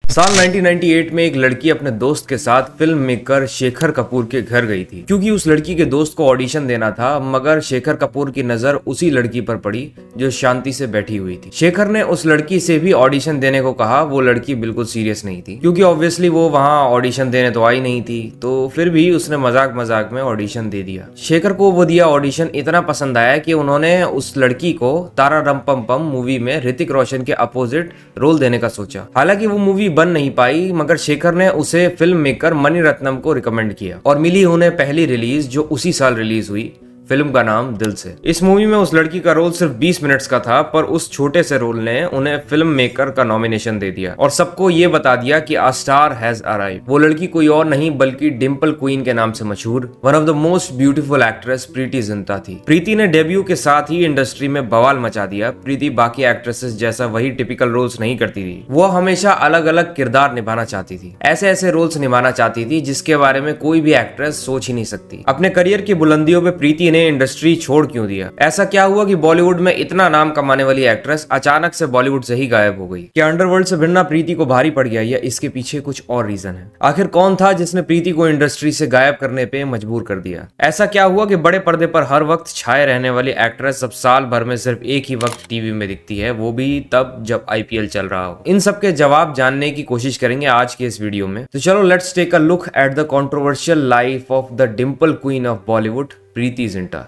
साल 1998 में एक लड़की अपने दोस्त के साथ फिल्म मेकर शेखर कपूर के घर गई थी क्योंकि उस लड़की के दोस्त को ऑडिशन देना था, मगर शेखर कपूर की नजर उसी लड़की पर पड़ी जो शांति से बैठी हुई थी। शेखर ने उस लड़की से भी ऑडिशन देने को कहा। वो लड़की बिल्कुल सीरियस नहीं थी क्योंकि ऑब्वियसली वो वहां ऑडिशन देने तो आई नहीं थी, तो फिर भी उसने मजाक मजाक में ऑडिशन दे दिया। शेखर को वो दिया ऑडिशन इतना पसंद आया कि उन्होंने उस लड़की को तारा रम पम पम मूवी में ऋतिक रोशन के अपोजिट रोल देने का सोचा। हालांकि वो मूवी बन नहीं पाई, मगर शेखर ने उसे फिल्म मेकर मणि रत्नम को रिकमेंड किया और मिली उन्हें पहली रिलीज जो उसी साल रिलीज हुई। फिल्म का नाम दिल से। इस मूवी में उस लड़की का रोल सिर्फ 20 मिनट्स का था, पर उस छोटे से रोल ने उन्हें फिल्म मेकर का नॉमिनेशन दे दिया और सबको ये बता दिया कि अ स्टार हैज अराइव्ड। वो लड़की कोई और नहीं बल्कि डिम्पल क्वीन के नाम से मशहूर one of the most beautiful actress Preity Zinta थी। प्रीति ने डेब्यू के साथ ही इंडस्ट्री में बवाल मचा दिया। प्रीति बाकी एक्ट्रेसेस जैसा वही टिपिकल रोल्स नहीं करती थी, वो हमेशा अलग अलग किरदार निभाना चाहती थी। ऐसे ऐसे रोल्स निभाना चाहती थी जिसके बारे में कोई भी एक्ट्रेस सोच ही नहीं सकती। अपने करियर की बुलंदियों पे प्रीति ने इंडस्ट्री छोड़ क्यों दिया? ऐसा क्या हुआ कि बॉलीवुड में इतना नाम कमाने वाली एक्ट्रेस अचानक से बॉलीवुड से ही गायब हो गई? क्या अंडरवर्ल्ड से भिड़ना प्रीति को भारी पड़ गया या इसके पीछे कुछ और रीजन है? आखिर कौन था जिसने प्रीति को इंडस्ट्री से गायब करने पे मजबूर कर दिया? ऐसा क्या हुआ कि बड़े पर्दे पर हर वक्त छाए रहने वाली एक्ट्रेस अब साल भर में सिर्फ एक ही वक्त टीवी में दिखती है, वो भी तब जब IPL चल रहा हो? इन सब के जवाब जानने की कोशिश करेंगे आज के इस वीडियो में। तो चलो let's take a look at the controversial life of the dimple queen of Bollywood, Preity Zinta.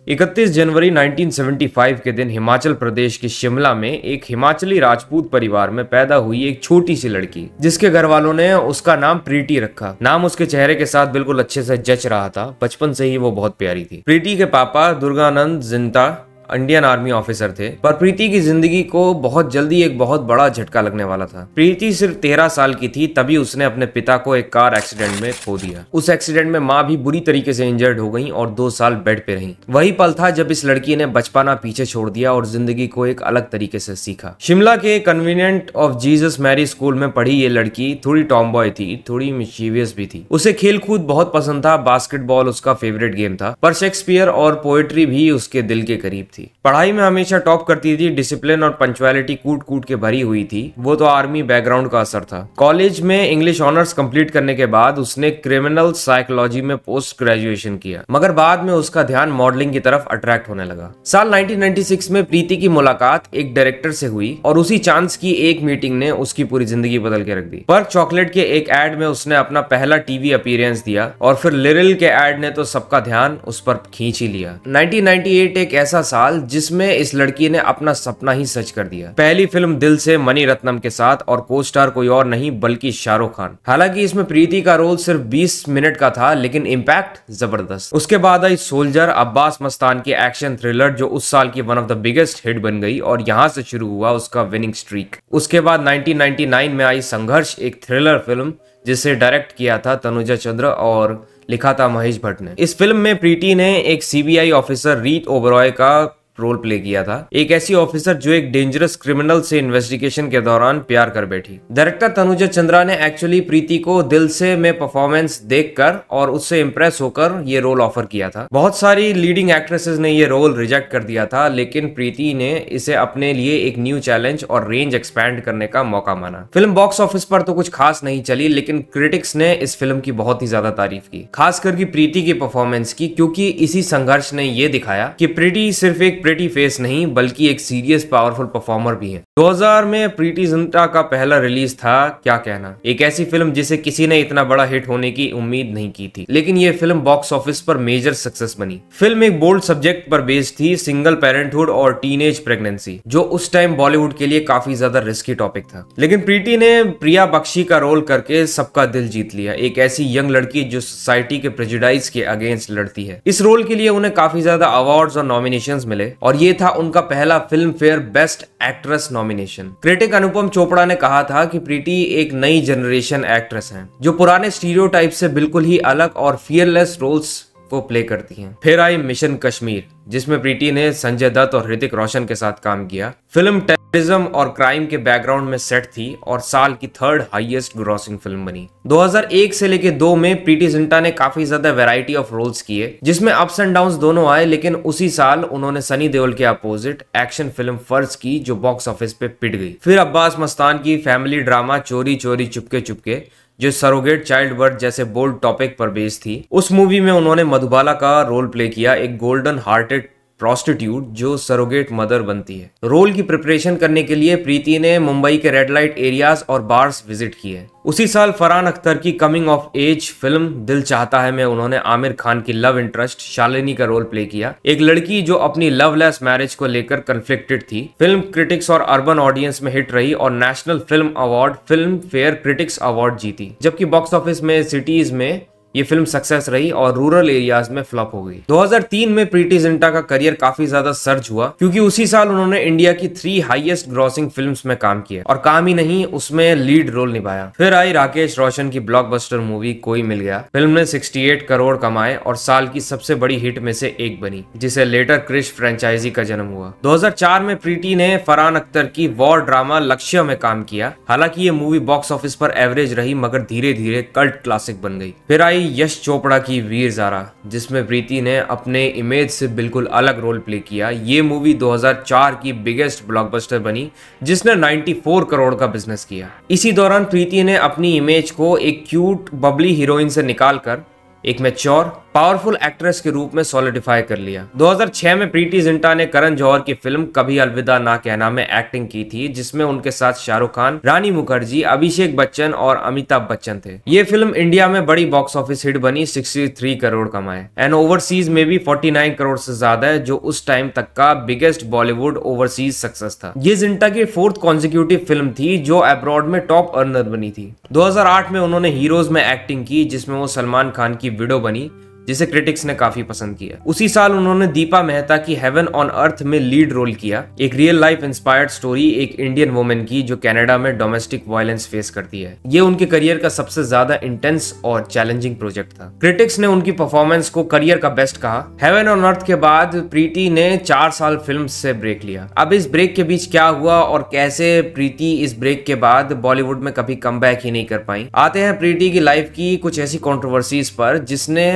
31 जनवरी 1975 के दिन हिमाचल प्रदेश के शिमला में एक हिमाचली राजपूत परिवार में पैदा हुई एक छोटी सी लड़की, जिसके घर वालों ने उसका नाम प्रीति रखा। नाम उसके चेहरे के साथ बिल्कुल अच्छे से जच रहा था। बचपन से ही वो बहुत प्यारी थी। प्रीति के पापा Durganand Zinta Indian army officer थे, पर प्रीति की जिंदगी को बहुत जल्दी एक बहुत बड़ा झटका लगने वाला था। प्रीति सिर्फ 13 साल की थी तभी उसने अपने पिता को एक कार एक्सीडेंट में खो दिया। उस एक्सीडेंट में माँ भी बुरी तरीके से इंजर्ड हो गई और 2 साल बेड पे रही। वही पल था जब इस लड़की ने बचपना पीछे छोड़ दिया और जिंदगी को एक अलग तरीके से सीखा। शिमला के convent of Jesus Mary school में पढ़ी ये लड़की थोड़ी टॉमबॉय थी, थोड़ी मिशीवियस भी थी। उसे खेल कूद बहुत पसंद था, बास्केटबॉल उसका फेवरेट गेम था, पर शेक्सपियर और पोएट्री भी उसके दिल के करीब थी। पढ़ाई में हमेशा टॉप करती थी। डिसिप्लिन और पंक्चुअलिटी कूट कूट के भरी हुई थी। वो तो आर्मी बैकग्राउंड का असर था। कॉलेज में इंग्लिश ऑनर्स कंप्लीट करने के बाद उसने क्रिमिनल साइकोलॉजी में पोस्ट ग्रेजुएशन किया, मगर बाद में उसका ध्यान मॉडलिंग की तरफ अट्रैक्ट होने लगा। साल 1996 में प्रीति की मुलाकात एक डायरेक्टर से हुई और उसी चांस की एक मीटिंग ने उसकी पूरी जिंदगी बदल के रख दी। पर चॉकलेट के एक एड में उसने अपना पहला टीवी अपीयरेंस दिया और फिर लिरिल के एड ने तो सबका ध्यान उस पर खींच ही लिया। 1998 एक ऐसा साल जिसमें इस लड़की ने अपना सपना ही सच कर दिया। पहली फिल्म दिल से मणि रत्नम के साथ और को स्टार कोई और नहीं बल्कि शाहरुख खान। हालांकि इसमें प्रीति का रोल सिर्फ 20 मिनट का था, लेकिन इम्पैक्ट जबरदस्त। उसके बाद आई सोल्जर, अब्बास मस्तान की एक्शन थ्रिलर जो उस साल की one of the biggest hit बन गई और यहां से शुरू हुआ उसका विनिंग स्ट्रीक। उसके बाद 1999 में आई संघर्ष, एक थ्रिलर फिल्म जिसे डायरेक्ट किया था तनुजा चंद्र और लिखा था महेश भट्ट ने। इस फिल्म में प्रीति ने एक CBI ऑफिसर रीत ओबरॉय का रोल प्ले किया था, एक ऐसी ऑफिसर जो एक डेंजरस क्रिमिनल से इन्वेस्टिगेशन के दौरान प्यार कर बैठी। डायरेक्टर तनुजा चंद्रा ने एक्चुअली प्रीति को दिल से में परफॉर्मेंस देखकर और उससे इंप्रेस होकर ये रोल ऑफर किया था। बहुत सारी लीडिंग एक्ट्रेसेस ने ये रोल रिजेक्ट कर दिया था, लेकिन प्रीति ने इसे अपने लिए एक न्यू चैलेंज और रेंज एक्सपैंड करने का मौका माना। फिल्म बॉक्स ऑफिस पर तो कुछ खास नहीं चली, लेकिन क्रिटिक्स ने इस फिल्म की बहुत ही ज्यादा तारीफ की, खासकर की प्रीति की परफॉर्मेंस की, क्योंकि इसी संघर्ष ने ये दिखाया कि प्रीति सिर्फ एक प्रीटी फेस नहीं बल्कि एक सीरियस पावरफुल परफॉर्मर भी है। 2000 में प्रीति जिंटा का पहला रिलीज था क्या कहना, एक ऐसी फिल्म जिसे किसी ने इतना बड़ा हिट होने की उम्मीद नहीं की थी, लेकिन ये फिल्म बॉक्स ऑफिस पर मेजर सक्सेस बनी। फिल्म एक बोल्ड सब्जेक्ट पर बेस्ड थी, सिंगल पेरेंटहुड और टीनेज प्रेगनेंसी, जो उस टाइम बॉलीवुड के लिए काफी ज्यादा रिस्की टॉपिक था। लेकिन प्रीति ने प्रिया बख्शी का रोल करके सबका दिल जीत लिया, एक ऐसी यंग लड़की जो सोसाइटी के प्रेजुडाइज के अगेंस्ट लड़ती है। इस रोल के लिए उन्हें काफी ज्यादा अवार्ड्स और नॉमिनेशंस मिले और ये था उनका पहला Filmfare best actress nomination. Critic Anupam Chopra ने कहा था कि प्रीति एक नई जनरेशन एक्ट्रेस हैं, जो पुराने स्टीरियोटाइप से बिल्कुल ही अलग और फियरलेस रोल्स को प्ले करती हैं। फिर आई मिशन कश्मीर, जिसमें प्रीति ने संजय दत्त और ऋतिक रोशन के साथ काम किया। फिल्म टेररिज्म और क्राइम के बैकग्राउंड में सेट थी और साल की थर्ड हाईएस्ट ग्रॉसिंग फिल्म बनी। 2001 से लेके 2 में प्रीति जिंटा ने काफी ज्यादा वैरायटी ऑफ रोल्स किए, जिसमें अप्स एंड डाउन्स दोनों आए, लेकिन उसी साल उन्होंने सनी देओल के अपोजिट एक्शन फिल्म फर्ज की, जो बॉक्स ऑफिस पे पिट गई। फिर अब्बास मस्तान की फैमिली ड्रामा चोरी चोरी चुपके चुपके, जो सरोगेट चाइल्ड बर्थ जैसे बोल्ड टॉपिक पर बेस्ड थी। उस मूवी में उन्होंने मधुबाला का रोल प्ले किया, एक गोल्डन हार्टेड प्रोस्टिट्यूट जो सरोगेट मदर बनती है। रोल की प्रिपरेशन करने के लिए प्रीति ने मुंबई के रेड लाइट एरियाज और बार्स विजिट किए। उसी साल फरहान अख्तर की कमिंग ऑफ एज फिल्म दिल चाहता है में उन्होंने आमिर खान की लव इंटरेस्ट शालिनी का रोल प्ले किया, एक लड़की जो अपनी लवलेस मैरिज को लेकर कन्फ्लिक्टेड थी। फिल्म क्रिटिक्स और अर्बन ऑडियंस में हिट रही और national film award film fair critics award जीती, जबकि बॉक्स ऑफिस में सिटीज में ये फिल्म सक्सेस रही और रूरल एरियाज में फ्लॉप हो गई। 2003 में प्रीति जिंटा का करियर काफी ज्यादा सर्ज हुआ, क्योंकि उसी साल उन्होंने इंडिया की 3 हाईएस्ट ग्रॉसिंग फिल्म्स में काम किया, और काम ही नहीं, उसमें लीड रोल निभाया। फिर आई राकेश रोशन की ब्लॉकबस्टर मूवी कोई मिल गया। फिल्म ने 68 करोड़ कमाए और साल की सबसे बड़ी हिट में से एक बनी, जिसे लेटर क्रिश फ्रेंचाइजी का जन्म हुआ। 2004 में प्रीति ने फरहान अख्तर की वॉर ड्रामा लक्ष्य में काम किया। हालांकि ये मूवी बॉक्स ऑफिस पर एवरेज रही, मगर धीरे धीरे कल्ट क्लासिक बन गई। फिर आई यश चोपड़ा की वीर ज़ारा, जिसमें प्रीति ने अपने इमेज से बिल्कुल अलग रोल प्ले किया। ये मूवी 2004 की बिगेस्ट ब्लॉकबस्टर बनी, जिसने 94 करोड़ का बिजनेस किया। इसी दौरान प्रीति ने अपनी इमेज को एक क्यूट बबली हीरोइन से निकालकर एक मैच्योर पावरफुल एक्ट्रेस के रूप में सॉलिडिफाई कर लिया। 2006 में प्रीति जिंटा ने करण जौहर की फिल्म कभी अलविदा ना कहना में एक्टिंग की थी, जिसमें उनके साथ शाहरुख खान, रानी मुखर्जी, अभिषेक बच्चन और अमिताभ बच्चन थे। ये फिल्म इंडिया में बड़ी बॉक्स ऑफिस हिट बनी, 63 करोड़ कमाए एंड ओवरसीज में भी 49 करोड़ से ज्यादा है, जो उस टाइम तक का बिगेस्ट बॉलीवुड ओवरसीज सक्सेस था। ये जिंटा की 4th कॉन्जिक्यूटिव फिल्म थी जो अब्रॉड में टॉप अर्नर बनी थी। 2008 में उन्होंने हीरोज में एक्टिंग की, जिसमें वो सलमान खान की विडो बनी, जिसे क्रिटिक्स ने काफी पसंद किया। उसी साल उन्होंने दीपा मेहता की हेवन ऑन अर्थ में लीड रोल किया, एक रियल लाइफ इंस्पायर्ड स्टोरी एक इंडियन वुमेन की जो कनाडा में डोमेस्टिक वायलेंस फेस करती है। ये उनके करियर का सबसे ज्यादा इंटेंस और चैलेंजिंग प्रोजेक्ट था। क्रिटिक्स ने उनकी परफॉर्मेंस को करियर का बेस्ट कहा। हेवन ऑन अर्थ के बाद प्रीति ने 4 साल फिल्म से ब्रेक लिया। अब इस ब्रेक के बीच क्या हुआ और कैसे प्रीति इस ब्रेक के बाद बॉलीवुड में कभी कमबैक ही नहीं कर पाई। आते हैं प्रीति की लाइफ की कुछ ऐसी कंट्रोवर्सीज पर, जिसने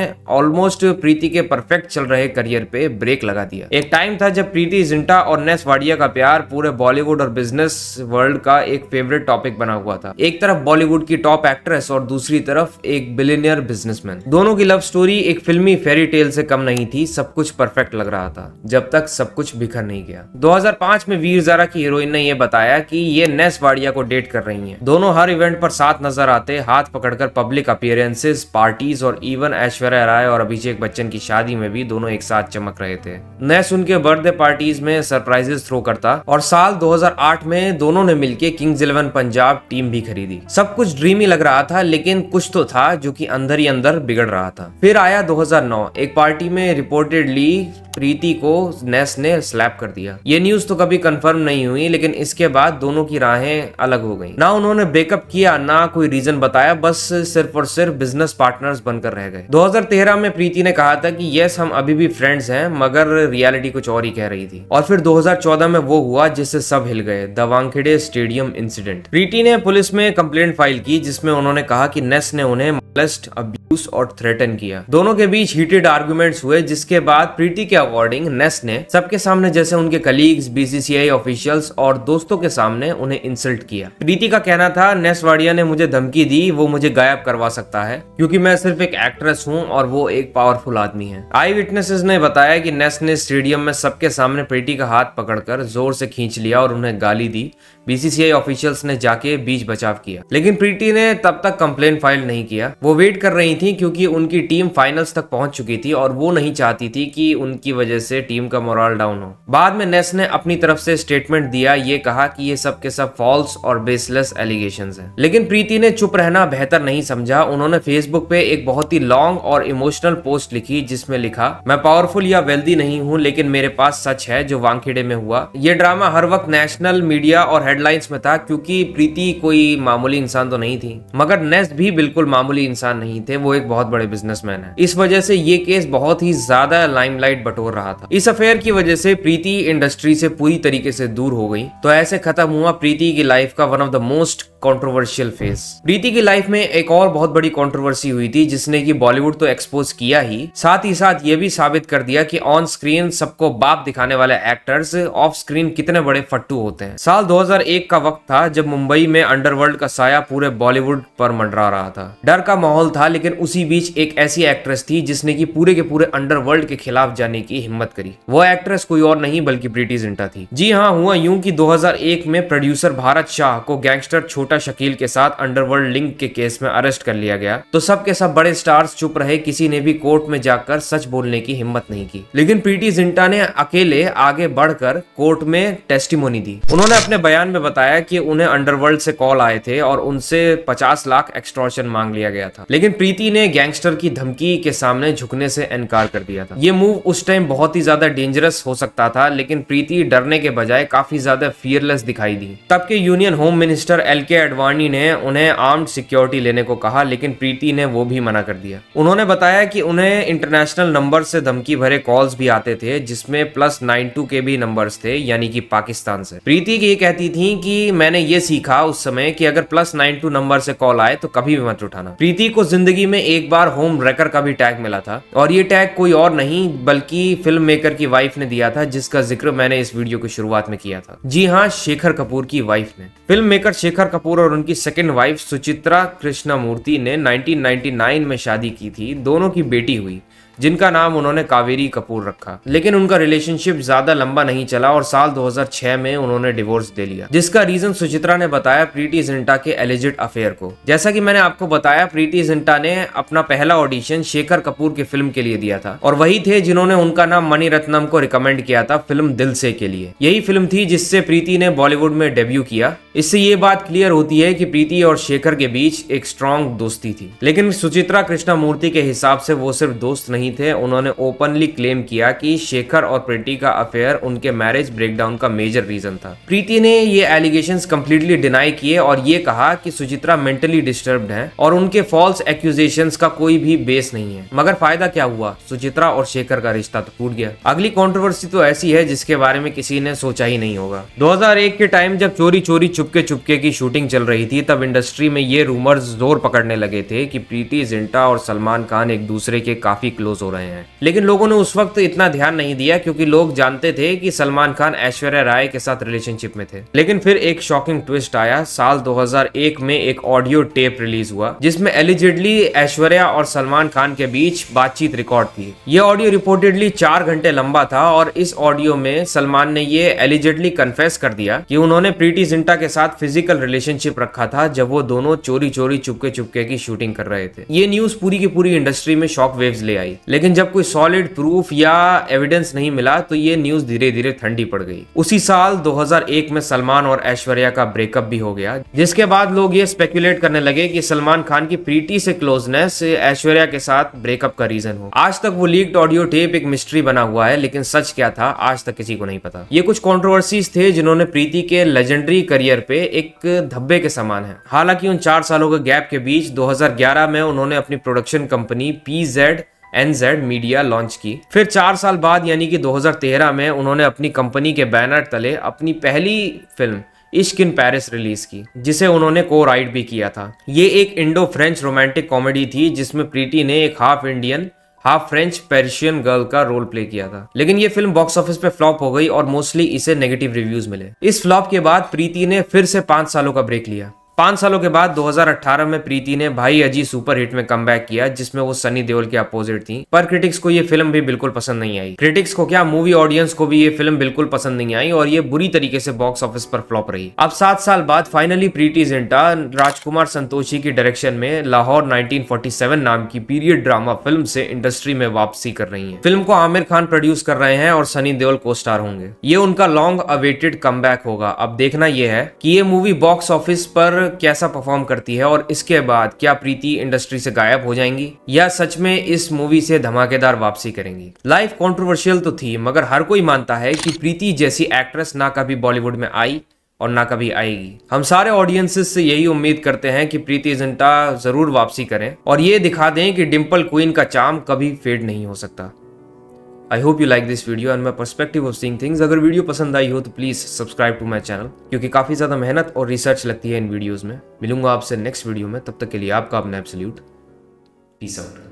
ऑलमोस्ट प्रीति के परफेक्ट चल रहे करियर पे ब्रेक लगा दिया। एक टाइम था जब प्रीति जिंटा और नेस वाडिया का प्यार पूरे बॉलीवुड और बिजनेस वर्ल्ड का एक फेवरेट टॉपिक बना हुआ था। एक तरफ बॉलीवुड की टॉप एक्ट्रेस और दूसरी तरफ एक बिलियनियर बिजनेसमैन। दोनों की लव स्टोरी एक फिल्मी फेरी टेल से कम नहीं थी। सब कुछ परफेक्ट लग रहा था जब तक सब कुछ बिखर नहीं गया। 2005 में वीर ज़ारा की हीरोइन ने यह बताया कि ये नेस वाडिया को डेट कर रही हैं। दोनों हर इवेंट पर साथ नजर आते, हाथ पकड़कर पब्लिक अपीयरेंसेस, पार्टीज और इवन ऐश्वर्या राय और अभिषेक बच्चन की शादी में भी दोनों एक साथ चमक रहे थे। नेस उनके बर्थडे पार्टीज में सरप्राइजेस थ्रो करता और साल 2008 में दोनों ने मिलकर किंग्स 11 पंजाब टीम भी खरीदी। सब कुछ ड्रीमी लग रहा था, लेकिन कुछ तो था जो कि अंदर ही अंदर बिगड़ रहा था। फिर आया 2009। एक पार्टी में रिपोर्टेडली प्रीति को नेस ने स्लैप कर दिया। ये न्यूज तो कभी कंफर्म नहीं हुई, लेकिन इसके बाद दोनों की राहें अलग हो गईं। ना उन्होंने ब्रेकअप किया, ना कोई रीजन बताया, बस सिर्फ और सिर्फ बिजनेस पार्टनर्स बनकर रह गए। 2013 में प्रीति ने कहा था कि यस हम अभी भी फ्रेंड्स हैं, मगर रियलिटी कुछ और ही कह रही थी। और फिर 2014 में वो हुआ जिससे सब हिल गए, द वानखेड़े स्टेडियम इंसिडेंट। प्रीति ने पुलिस में कंप्लेंट फाइल की, जिसमें उन्होंने कहा कि नेस ने उन्हें मोलेस्ट, अब्यूज और थ्रेटन किया। दोनों के बीच हीटेड आर्गुमेंट्स हुए, जिसके बाद प्रीति के अकॉर्डिंग नेस ने सबके सामने, जैसे उनके कलीग्स, बीसीसीआई ऑफिशियल्स और दोस्तों के सामने उन्हें इंसल्ट किया। प्रीति का कहना था नेस वाडिया ने मुझे धमकी दी, वो मुझे गायब करवा सकता है क्योंकि मैं सिर्फ एक एक्ट्रेस हूं और वो एक पावरफुल आदमी है। आई विटनेसेस ने बताया कि नेस ने स्टेडियम में सबके सामने प्रीति का हाथ पकड़कर जोर से खींच लिया और उन्हें गाली दी। बीसीसीआई ऑफिशियल्स ने जाके बीच बचाव किया, लेकिन प्रीति ने तब तक कंप्लेंट फाइल नहीं किया। वो वेट कर रही थी क्योंकि उनकी टीम फाइनल्स तक पहुंच चुकी थी और वो नहीं चाहती थी कि उनकी वजह से टीम का मोरल डाउन हो। बाद में नेस ने अपनी तरफ से स्टेटमेंट दिया, ये कहा कि ये सब के सब फॉल्स और बेसलेस एलिगेशंस हैं। लेकिन प्रीति ने चुप रहना बेहतर नहीं समझा। उन्होंने फेसबुक पे एक बहुत ही लॉन्ग और इमोशनल इमोशनल पोस्ट लिखी जिसमें लिखा, मैं पावरफुल या वेल्दी नहीं हूँ लेकिन मेरे पास सच है जो वानखेड़े में हुआ। ये ड्रामा हर वक्त नेशनल मीडिया और हेडलाइंस में था क्योंकि प्रीति कोई मामूली इंसान तो नहीं थी, मगर नेस्ट भी बिल्कुल मामूली इंसान नहीं थे, वो एक बहुत बड़े बिजनेसमैन है। इस वजह से ये केस बहुत ही ज्यादा लाइमलाइट बटोर रहा था। इस अफेयर की वजह से प्रीति इंडस्ट्री से पूरी तरीके से दूर हो गई। तो ऐसे खत्म हुआ प्रीति की लाइफ का one of the most controversial phase. Preity की लाइफ में एक और बहुत बड़ी कंट्रोवर्सी हुई थी जिसने कि बॉलीवुड तो एक्सपोज किया ही साथ ये भी साबित कर दिया कि ऑन स्क्रीन सबको बाप दिखाने वाले एक्टर्स ऑफ स्क्रीन कितने बड़े फट्टू होते हैं। साल 2001 का वक्त था जब मुंबई में अंडरवर्ल्ड का साया पूरे बॉलीवुड पर मंडरा रहा था। डर का माहौल था, लेकिन उसी बीच एक ऐसी एक्ट्रेस थी जिसने की पूरे के पूरे अंडरवर्ल्ड के खिलाफ जाने की हिम्मत करी। वो एक्ट्रेस कोई और नहीं बल्कि प्रीति जिंटा थी। जी हाँ, हुआ यूं कि 2001 में प्रोड्यूसर भारत शाह को गैंगस्टर छोटा शकील के साथ अंडरवर्ल्ड लिंक के केस में अरेस्ट कर लिया गया। तो सब के सब बड़े स्टार्स चुप रहे, किसी ने भी कोर्ट में जाकर सच बोलने की हिम्मत नहीं की। लेकिन प्रीति जिंटा ने अकेले आगे बढ़कर कोर्ट में टेस्टिमोनी दी। उन्होंने अपने बयान में बताया कि उन्हें अंडरवर्ल्ड से कॉल आए थे और उनसे 50 लाख एक्सटॉर्शन मांग लिया गया था। लेकिन प्रीति ने गैंगस्टर की धमकी के सामने झुकने से इनकार कर दिया था। ये मूव उस टाइम बहुत ही ज्यादा डेंजरस हो सकता था, लेकिन प्रीति डरने के बजाय काफी ज्यादा फियरलेस दिखाई दी। तब के union home minister L K Advani ने उन्हें आर्म्ड सिक्योरिटी लेने को कहा, लेकिन प्रीति ने वो भी मना कर दिया। उन्होंने बताया कि उन्हें इंटरनेशनल नंबर से धमकी भरे कॉल्स भी आते थे जिसमें +92 के भी नंबर्स थे, यानी कि पाकिस्तान से। प्रीति ये कहती थी कि मैंने ये सीखा उस समय कि अगर +92 नंबर से कॉल आए तो कभी भी मत उठाना। प्रीति को जिंदगी में एक बार होम रेकर का भी टैग मिला था और ये टैग कोई और नहीं बल्कि फिल्म मेकर की वाइफ ने दिया था, जिसका जिक्र मैंने इस वीडियो की शुरुआत में किया था। जी हाँ, शेखर कपूर की वाइफ ने। फिल्म मेकर शेखर कपूर और उनकी सेकंड वाइफ सुचित्रा कृष्णमूर्ति ने 1999 में शादी की थी। दोनों की बेटी हुई जिनका नाम उन्होंने कावेरी कपूर रखा। लेकिन उनका रिलेशनशिप ज्यादा लंबा नहीं चला और साल 2006 में उन्होंने डिवोर्स दे लिया, जिसका रीजन सुचित्रा ने बताया प्रीति जिंटा के एलिजिड अफेयर को। जैसा कि मैंने आपको बताया, प्रीति जिंटा ने अपना पहला ऑडिशन शेखर कपूर की फिल्म के लिए दिया था और वही थे जिन्होंने उनका नाम मणिरत्नम को रिकमेंड किया था फिल्म दिल से के लिए। यही फिल्म थी जिससे प्रीति ने बॉलीवुड में डेब्यू किया। इससे ये बात क्लियर होती है कि प्रीति और शेखर के बीच एक स्ट्रॉन्ग दोस्ती थी। लेकिन सुचित्रा कृष्णमूर्ति के हिसाब से वो सिर्फ दोस्त नहीं थे, उन्होंने ओपनली क्लेम किया कि शेखर और प्रीति का अफेयर उनके मैरिज ब्रेकडाउन का मेजर रीजन था। प्रीति ने ये एलिगेशंस कंप्लीटली डिनाई किए और ये कहा कि सुचित्रा मेंटली डिस्टर्ब्ड है और उनके फॉल्स एक्यूजेशंस का कोई भी बेस नहीं है। मगर फायदा क्या हुआ, सुचित्रा और शेखर का रिश्ता तो टूट गया। अगली कंट्रोवर्सी तो ऐसी है जिसके बारे में किसी ने सोचा ही नहीं होगा। 2001 के टाइम जब चोरी चोरी चुपके चुपके की शूटिंग चल रही थी, तब इंडस्ट्री में ये रूमर्स जोर पकड़ने लगे थे कि प्रीति जिंटा और सलमान खान एक दूसरे के काफी क्लोज हो रहे हैं। लेकिन लोगों ने उस वक्त इतना ध्यान नहीं दिया क्योंकि लोग जानते थे कि सलमान खान ऐश्वर्या राय के साथ रिलेशनशिप में थे। लेकिन फिर एक शॉकिंग ट्विस्ट आया। साल 2001 में एक ऑडियो टेप रिलीज हुआ जिसमें एलिजिडली ऐश्वर्या और सलमान खान के बीच बातचीत रिकॉर्ड थी। ये ऑडियो रिपोर्टेडली 4 घंटे लंबा था और इस ऑडियो में सलमान ने ये एलिजिडली कन्फेस कर दिया कि उन्होंने प्रीति जिंटा के साथ फिजिकल रिलेशनशिप रखा था जब वो दोनों चोरी चोरी चुपके चुपके की शूटिंग कर रहे थे। ये न्यूज पूरी की पूरी इंडस्ट्री में शॉक वेव्स ले आई, लेकिन जब कोई सॉलिड प्रूफ या एविडेंस नहीं मिला तो ये न्यूज धीरे धीरे ठंडी पड़ गई। उसी साल 2001 में सलमान और ऐश्वर्या का ब्रेकअप भी हो गया, जिसके बाद लोग ये स्पेकुलेट करने लगे कि सलमान खान की प्रीति से क्लोजनेस ऐश्वर्या के साथ ब्रेकअप का रीजन हो। आज तक वो लीक्ड ऑडियो टेप एक मिस्ट्री बना हुआ है, लेकिन सच क्या था आज तक किसी को नहीं पता। ये कुछ कंट्रोवर्सीज थे जिन्होंने प्रीति के लेजेंडरी करियर पे एक धब्बे के समान है। हालांकि उन 4 सालों के गैप के बीच 2011 में उन्होंने अपनी production company PZNZ media launch की। फिर 4 साल बाद यानी कि 2013 में उन्होंने अपनी कंपनी के बैनर तले अपनी पहली फिल्म इश्क इन पेरिस रिलीज की, जिसे उन्होंने को राइट भी किया था। ये एक इंडो फ्रेंच रोमांटिक कॉमेडी थी जिसमें प्रीति ने एक half Indian half French Persian girl का रोल प्ले किया था। लेकिन ये फिल्म बॉक्स ऑफिस पे फ्लॉप हो गई और मोस्टली इसे नेगेटिव रिव्यूज मिले। इस फ्लॉप के बाद प्रीति ने फिर से 5 सालों का ब्रेक लिया। 5 सालों के बाद 2018 में प्रीति ने भाई अजी सुपर हिट में कमबैक किया, जिसमें वो सनी देओल के अपोजिट थी। पर क्रिटिक्स को ये फिल्म भी बिल्कुल पसंद नहीं आई। क्रिटिक्स को क्या, मूवी ऑडियंस को भी ये फिल्म बिल्कुल पसंद नहीं आई और ये बुरी तरीके से बॉक्स ऑफिस पर फ्लॉप रही। अब 7 साल बाद फाइनली प्रीति जिंटा राजकुमार संतोषी की डायरेक्शन में लाहौर 1947 नाम की पीरियड ड्रामा फिल्म से इंडस्ट्री में वापसी कर रही है। फिल्म को आमिर खान प्रोड्यूस कर रहे हैं और सनी देओल को स्टार होंगे। ये उनका लॉन्ग अवेटेड कमबैक होगा। अब देखना यह है कि ये मूवी बॉक्स ऑफिस पर कैसा परफॉर्म करती है और इसके बाद क्या प्रीति इंडस्ट्री से गायब हो जाएंगी या सच में इस मूवी से धमाकेदार वापसी करेंगी। लाइफ कंट्रोवर्शियल तो थी, मगर हर कोई मानता है कि प्रीति जैसी एक्ट्रेस ना कभी बॉलीवुड में आई और ना कभी आएगी। हम सारे ऑडियंसेस से यही उम्मीद करते हैं कि प्रीति जिंटा जरूर वापसी करें और ये दिखा दें कि डिंपल क्वीन का चार्म कभी फेड नहीं हो सकता। I hope you like this video and my perspective of seeing things. अगर वीडियो पसंद आई हो तो please subscribe to my channel, क्योंकि काफी ज्यादा मेहनत और रिसर्च लगती है इन वीडियोज में। मिलूंगा आपसे नेक्स्ट वीडियो में, तब तक के लिए आपका अपना एब्सोल्यूट पीस आउट।